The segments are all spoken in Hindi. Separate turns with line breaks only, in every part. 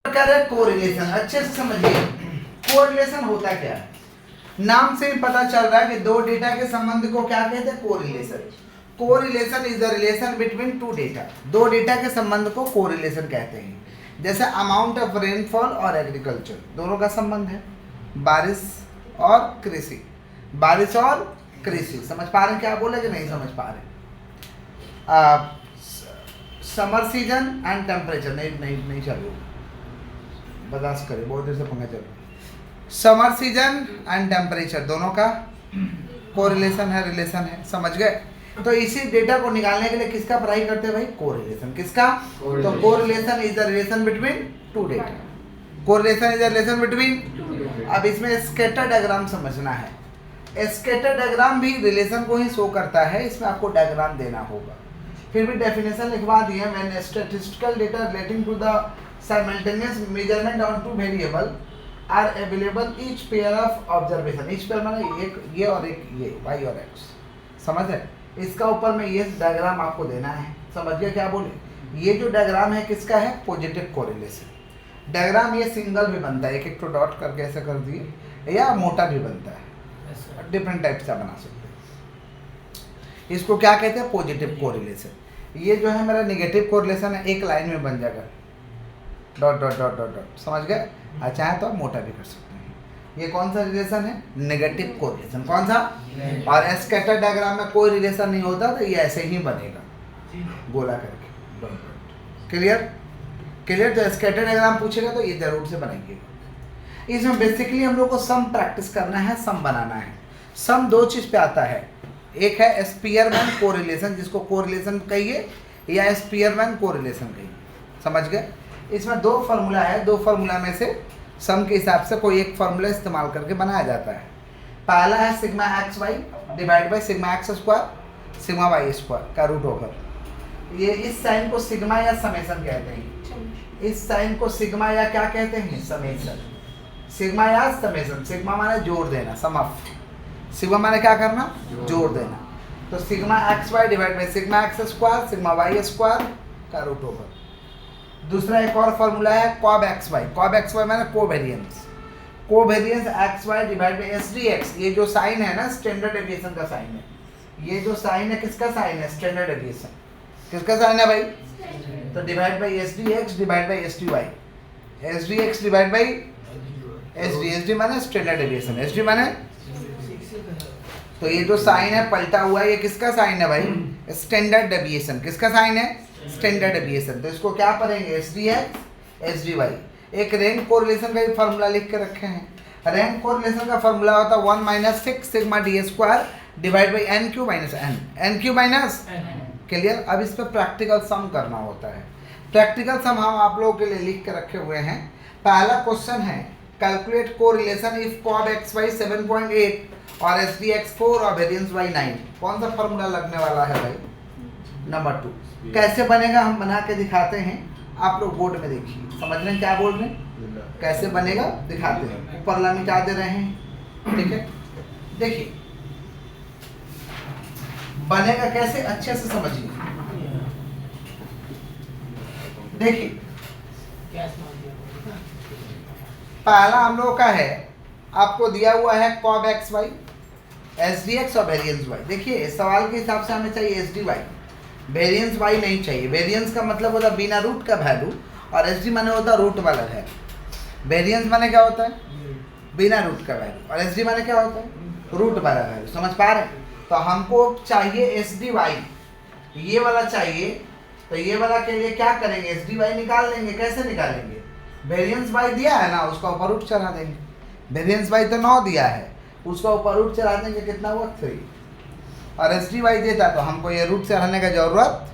क्या है कोरिलेशन, अच्छे से समझिए कोरिलेशन होता क्या है। नाम से ही पता चल रहा है कि दो डेटा के संबंध को क्या कहते हैं, correlation. Correlation is the relation between two data, दो डेटा के संबंध को कोरिलेशन कहते हैं। जैसे अमाउंट ऑफ रेनफॉल और एग्रीकल्चर, दोनों का संबंध है, बारिश और कृषि, बारिश और कृषि। समझ पा रहे हैं क्या बोले कि नहीं समझ पा रहे? समर सीजन एंड टेम्परेचर, नहीं चलो बर्दाश्त करें, बहुत देर से पंखा चल रहा। समर सीजन एंड टेम्परेचर दोनों का कोरिलेशन है, रिलेशन है, समझ गए। तो इसी डेटा को निकालने के लिए किसका पढ़ाई करते हैं भाई, कोरिलेशन। किसका? तो correlation is the relation between two data, correlation is the relation between. अब इसमें स्कैटर डायग्राम समझना है। स्कैटर डायग्राम भी रिलेशन को ही शो करता है, इसमें आपको डायग्राम देना होगा। फिर भी डेफिनेशन लिखवा दिए मैंने, statistical data relating to the simultaneous measurement on two variable are available each pair of observation। each pair माने एक ये और एक ये, y और x, समझ है। इसका ऊपर में ये डायग्राम आपको देना है, समझ गए क्या बोले। ये जो डायग्राम है किसका है, पॉजिटिव कोरिलेशन डायग्राम। ये सिंगल भी बनता है, एक एक तो डॉट करके ऐसा कर दिए, या मोटा भी बनता है, डिफरेंट टाइप से बना सकते हैं। इसको क्या कहते हैं, पॉजिटिव कोरिलेशन। ये जो है मेरा निगेटिव कोरिलेशन है, एक लाइन में बन जाएगा, dot dot dot dot dot, समझ गए। अच्छा है तो आप मोटा भी कर सकते हैं। ये कौन सा रिलेशन है, नेगेटिव कोरिलेशन। कौन सा? और स्कैटर डायग्राम में कोई रिलेशन नहीं होता, तो ये ऐसे ही बनेगा गोला करके, क्लियर क्लियर। तो स्कैटर डायग्राम पूछेगा तो ये जरूर से बनेंगे। इसमें बेसिकली हम लोग को सम प्रैक्टिस करना है, सम बनाना है। सम दो चीज पे आता है, एक है स्पीयरमैन कोरिलेशन, जिसको कोरिलेशन कहिए या स्पीयरमैन कोरिलेशन कहिए, समझ गए। इसमें दो फार्मूला है, दो फार्मूला में से सम के हिसाब से कोई एक फार्मूला इस्तेमाल करके बनाया जाता है। पहला है sigma x y divide by sigma x square sigma y square का रूट ओवर। ये इस साइन को सिग्मा या समेशन कहते हैं, इस साइन को सिग्मा या क्या कहते हैं, समेशन। सिग्मा या समेशन, सिग्मा माने जोड़ देना, सम ऑफ, सिग्मा माने क्या करना, जोड़ देना। तो sigma x y divide by sigma x square sigma y square का रूट ओवर। दूसरा एक और फॉर्मूला है cov x y, cov x y माने covariance, covariance x y divide by S D x. ये जो साइन है ना, स्टैंडर्ड डेविएशन का साइन है। ये जो साइन है किसका साइन है, स्टैंडर्ड डेविएशन। किसका साइन है भाई, तो divide by S D x divide by S d y, s D x divide by S d माने स्टैंडर्ड डेविएशन, एस डी माने। तो ये जो साइन है पलटा हुआ है, ये किसका साइन है भाई, स्टैंडर्ड डेविएशन। किसका साइन है, स्टैंडर्ड डेविएशन। तो इसको क्या पढ़ेंगे, s D x s d y. एक रैंक कोरिलेशन का भी फार्मूला लिख के रखे हैं। रैंक कोरिलेशन का फार्मूला होता है 1 minus 6 sigma d square divide by n cube minus n, n cube minus. Clear. अब इस पर प्रैक्टिकल सम करना होता है। प्रैक्टिकल सम हम आप लोगों के लिए लिख के रखे हुए हैं। पहला क्वेश्चन है calculate correlation if cov x y 7.8 और एस डी एक्स 4 और वेरियंस वाई 9। कौन सा फार्मूला लगने वाला है भाई, नंबर 2। कैसे बनेगा हम बना के दिखाते हैं, आप लोग बोर्ड में देखिए, समझ रहे हैं क्या बोल रहे हैं, कैसे बनेगा दिखाते हैं। ऊपर ला मिटा दे रहे हैं, ठीक है। देखिए बनेगा कैसे, अच्छे से समझिए। देखिए पहला हम लोग का है, आपको दिया हुआ है cov x y s D x और वेरियंस वाई। देखिए सवाल के हिसाब से हमें चाहिए s d y, variance y नहीं चाहिए। वेरियंस का मतलब होता है बिना रूट का वैल्यू, और एस डी माने होता है रूट वाला वैल्यू। वेरियंस माने क्या होता है, बिना रूट का वैल्यू, और एस डी माने क्या होता है, रूट वाला वैल्यू। समझ पा रहे हैं। तो हमको चाहिए एस डी वाई, ये वाला चाहिए। तो ये वाला के लिए क्या करेंगे, एस डी वाई निकाल लेंगे। कैसे निकालेंगे, वेरियंस वाई दिया है ना, उसका ऊपर रूट चढ़ा देंगे। वेरियंस वाई तो 9 दिया है, उसका ऊपर रूट चढ़ा देंगे, कितना हुआ 3। और एस डी वाई देता तो हमको ये रूट से हटाने का जरूरत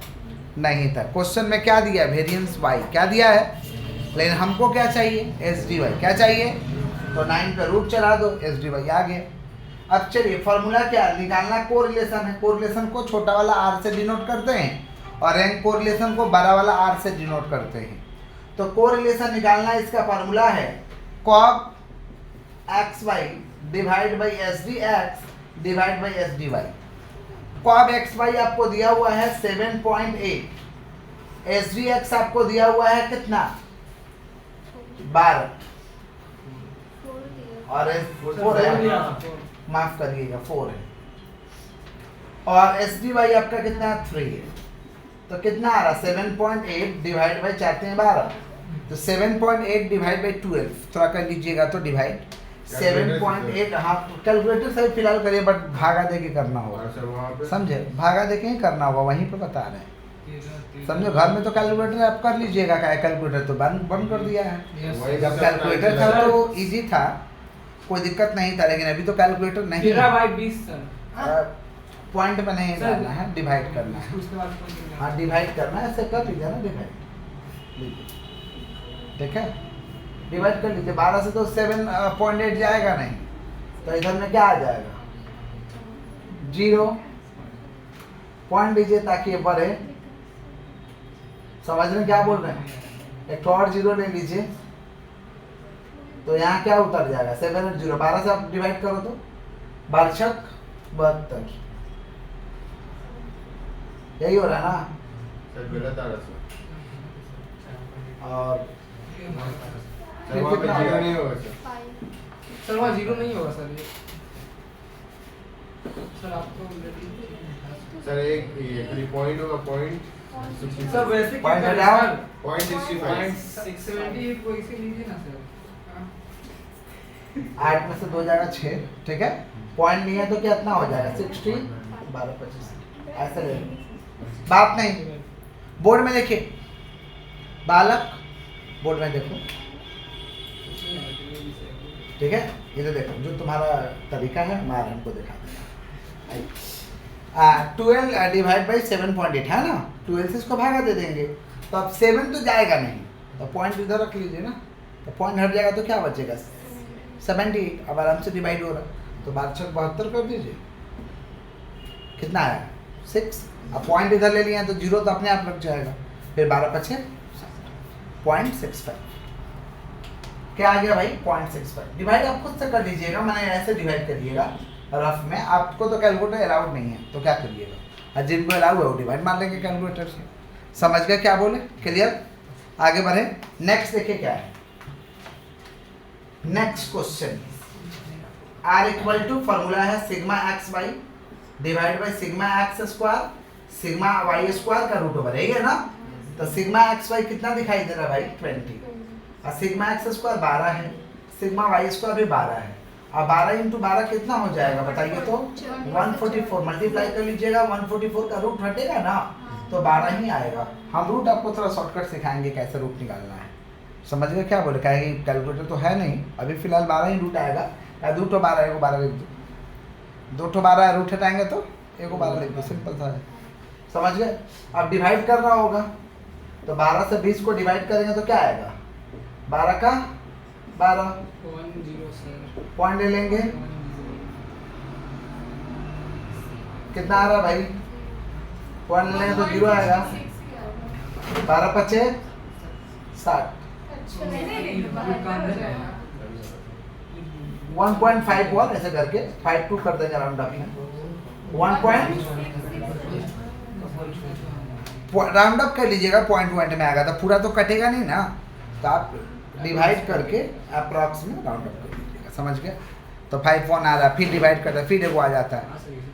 नहीं था। क्वेश्चन में क्या दिया, वेरियंस वाई क्या दिया है, लेकिन हमको क्या चाहिए, एस डी वाई क्या चाहिए। तो 9 पे रूट चढ़ा दो, एस डी वाई आ गया। अब चलिए फॉर्मूला क्या निकालना, कोरिलेशन है। कोरिलेशन को छोटा वाला आर से डिनोट करते हैं और रैंक कोरिलेशन को बड़ा वाला आर से डिनोट करते हैं। तो कोरिलेशन निकालना, इसका फॉर्मूला है cov x y divide by S D x divide by S d y. Cov x y आपको दिया हुआ है 7.8, एस डी एक्स आपको दिया हुआ है कितना 12 और एस 4 है, माफ करिएगा 4 है, और एस डी वाई आपका कितना 3 है। तो कितना आ रहा 7.8 डिवाइड बाई 4 3 12, तो 7.8 डिवाइड बाई 12 थोड़ा कर लीजिएगा तो डिवाइड 7.8। हाँ कैलकुलेटर से फिलहाल करिए, बट भागा दे के करना होगा, समझे, भागा दे के ही करना होगा, वहीं पे बता रहे हैं, समझो। घर में तो कैलकुलेटर आप कर लीजिएगा, क्या कैलकुलेटर तो बंद कर दिया है। जब कैलकुलेटर था तो इजी था, कोई दिक्कत नहीं था, लेकिन अभी तो कैलकुलेटर नहीं है, पॉइंट में नहीं डालना है, डिवाइड करना है। हाँ डिवाइड करना है, ऐसे कर लीजिए ना डिवाइड, ठीक है, डिवाइड कर लीजिए। 12 से तो 7.8 जाएगा नहीं, तो इधर में क्या आ जाएगा 0 पॉइंट लीजिए ताकि ये बढ़े। समझ रहे क्या बोल रहे हैं, एक और 0 ले लीजिए, तो यहाँ क्या उतर जाएगा 7 और 0, 12 से आप डिवाइड करो तो 12 72, यही हो रहा है ना। और
सर वहाँ पे जीरो नहीं होगा
सर वहाँ जीरो नहीं होगा सर, ये सर आपको
सर एक ये पॉइंट होगा, पॉइंट
सर वैसे
पॉइंट
क्या
हटाओ,
सर,
0.65
678 को इसे लीजिए ना सर।
8 में से 2 जाएगा 6, ठीक है, पॉइंट नहीं है तो कितना हो जाएगा 60 12 25 ऐसे ले, बात नहीं। बोर्ड में देखिए बालक, बोर्ड में देखो, ठीक है, ये तो देखो जो तुम्हारा तरीका है हमारा हमको दिखा देना। 12 डिवाइड बाई 7.8 है ना, 12 से इसको भागा दे देंगे, तो अब 7 तो जाएगा नहीं, तो पॉइंट इधर रख लीजिए ना, तो पॉइंट हट जाएगा तो क्या बचेगा 78। अब आराम से डिवाइड हो रहा है, तो 12 72 कर दीजिए, कितना आया 6। अब पॉइंट इधर ले लिया तो 0 तो अपने आप लग जाएगा, फिर 12 5 0.65, क्या आ गया भाई 0.65। डिवाइड आप खुद से कर लीजिएगा, मैंने ऐसे डिवाइड करिएगा रफ में, आपको तो कैलकुलेटर अलाउड नहीं है तो क्या करिएगा, और जिनको अलाउ है वो डिवाइड मार लेंगे कैलकुलेटर से। समझ गए क्या बोले, क्लियर, आगे बढ़े। नेक्स्ट देखिए क्या है, next question R equal to formula है sigma x y divide by sigma x square sigma y square का रूट ओवर है ना। तो सिग्मा एक्स वाई कितना दिखाई दे रहा है भाई 20, और सिग्मा एक्स स्क्वायर 12 है, सिग्मा वाई स्क्वायर भी 12 है, अब 12 इंटू 12 कितना हो जाएगा बताइए तो 144, मल्टीप्लाई कर लीजिएगा, 144 का रूट हटेगा ना तो 12 ही आएगा। हम रूट आपको थोड़ा शॉर्टकट सिखाएंगे कैसे रूट निकालना है, समझ गए क्या बोले, कहेंगे कैलकुलेटर तो है नहीं अभी फिलहाल 12 ही रूट आएगा, या 2 तो 12 1 12 लिख दो, 2 तो 12 रूट हटाएंगे तो 1 12 लिख दो, सिंपल सा है, समझ गए। अब डिवाइड करना होगा, तो 12 से 20 को डिवाइड करेंगे तो क्या आएगा 12 का 12 पॉइंट ले लेंगे, कितना आ रहा भाई पॉइंट ले लेंगे तो 0 आएगा, 12 5 60, 1.51 ऐसे करके 52 कर देंगे राउंड अप में, 1 राउंड अप कर लीजिएगा, पॉइंट में आएगा तो पूरा तो कटेगा नहीं ना, तो आप डिवाइड करके अप्रॉक्स में राउंड अप कर लीजिएगा, समझ गए। तो 51 आ रहा है, फिर डिवाइड करता है, फिर एगो आ जाता है,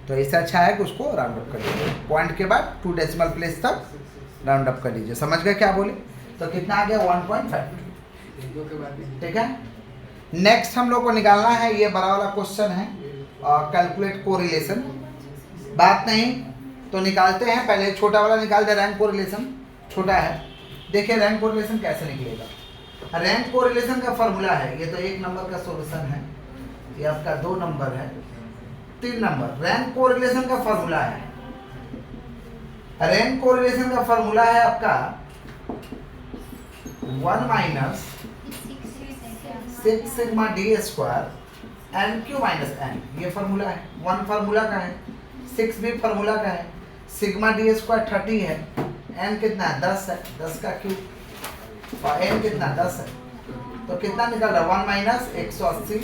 तो इससे अच्छा है कि उसको राउंड अप कर लीजिए, पॉइंट के बाद 2 डेसिमल प्लेस तक राउंड अप कर लीजिए, समझ गए क्या बोले। तो कितना आ गया 1.52, ठीक है। नेक्स्ट हम लोग को निकालना है, ये बड़ा वाला क्वेश्चन है, कैलकुलेट कोरिलेशन, बात नहीं तो निकालते हैं, पहले छोटा वाला निकाल दे, रैंक कोरिलेशन छोटा है। देखिए रैंक कोरिलेशन कैसे निकलेगा, रैंक कोरिलेशन का फॉर्मूला है, ये तो 1 नंबर का सॉल्यूशन है, ये आपका 2 नंबर है, 3 नंबर। रैंक कोरिलेशन का फॉर्मूला है, रैंक कोरिलेशन का फॉर्मूला है आपका 1 minus 6 sigma d square n cube minus n, ये फॉर्मूला है। 1 फार्मूला का है, 6 भी फार्मूला का है, सिग्मा डी स्क्वायर 30 है, एन कितना है 10 है, 10 का क्यूब, और एन कितना 10 है, तो कितना निकल रहा है 1 माइनस 180,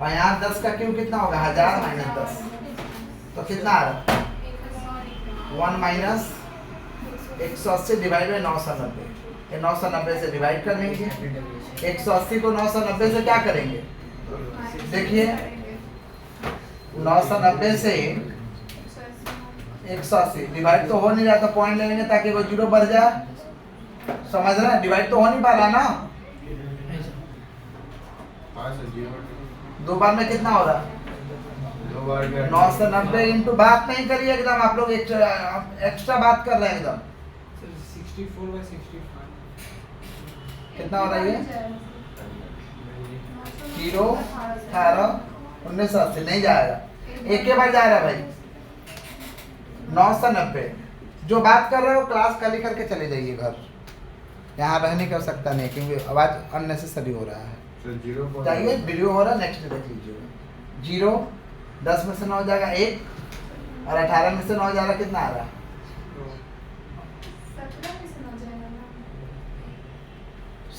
और यहाँ 10 का क्यूब कितना होगा 1000 माइनस 10, तो कितना आ रहा है 1 माइनस 180 डिवाइड बाई 990, ये 990 से डिवाइड कर लेंगे। 180 को 990 से क्या करेंगे? देखिए 990 से 180 डिवाइड तो हो नहीं रहा, तो पॉइंट ले लेंगे ताकि वो जीरो बढ़ जाए। समझ रहे हैं? डिवाइड तो हो नहीं पा रहा ना।
हाँ सर, 0
दो बार में कितना हो रहा?
2 बार में
990 इंटू बात नहीं करिए एकदम, आप लोग एक्स्ट्रा बात कर रहे हैं एकदम।
सर 64/65
कितना हो रहा है ये? 0 18 1980 नहीं जाएगा, एक के बार जा रहा है भाई। 990 जो बात कर रहे हो क्लास खाली करके चले जाइए घर, यहाँ रहने की आवश्यकता नहीं क्योंकि आवाज अननेसेसरी हो रहा है।
सर 0
चाहिए वीडियो हो रहा है, नेक्स्ट देख लीजिए। 0 10 में से 9 जाएगा 1 और 18 में से 9 जा रहा कितना आ रहा?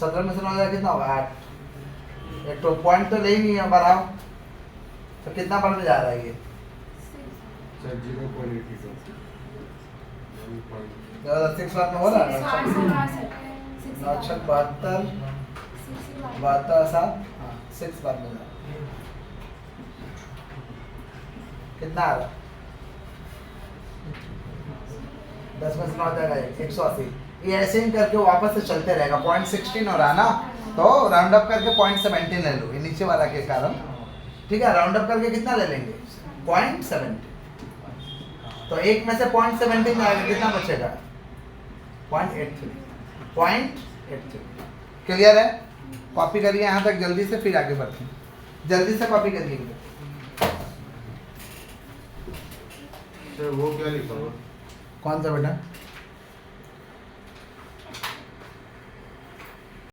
17 में से 9 जाएगा कितना होगा? 8। एक तो पॉइंट तो ले ही नहीं है, बढ़ाओ तो कितना बढ़ में जा रहा है ये?
सर 0.82
6 बार में हो रहा है ना? 9 6 72 72 7 6 बार में जा रहा है। कितना आ रहा? 10 में से 9 जाएगा 180। ये ऐसे ही करके वापस से चलते रहेगा। 0.16 हो रहा है ना, तो राउंड अप करके 0.17 ले लो, ये नीचे वाला के कारण। ठीक है, राउंड अप करके कितना ले लेंगे? 0.17। तो एक में से 0.17 आएगा, कितना बचेगा? 0.83। क्लियर है? कॉपी करिए यहाँ तक जल्दी से, फिर आगे बढ़ते हैं। जल्दी से कॉपी करिए।
सर वो क्या लिखा हुआ?
कौन सा बेटा?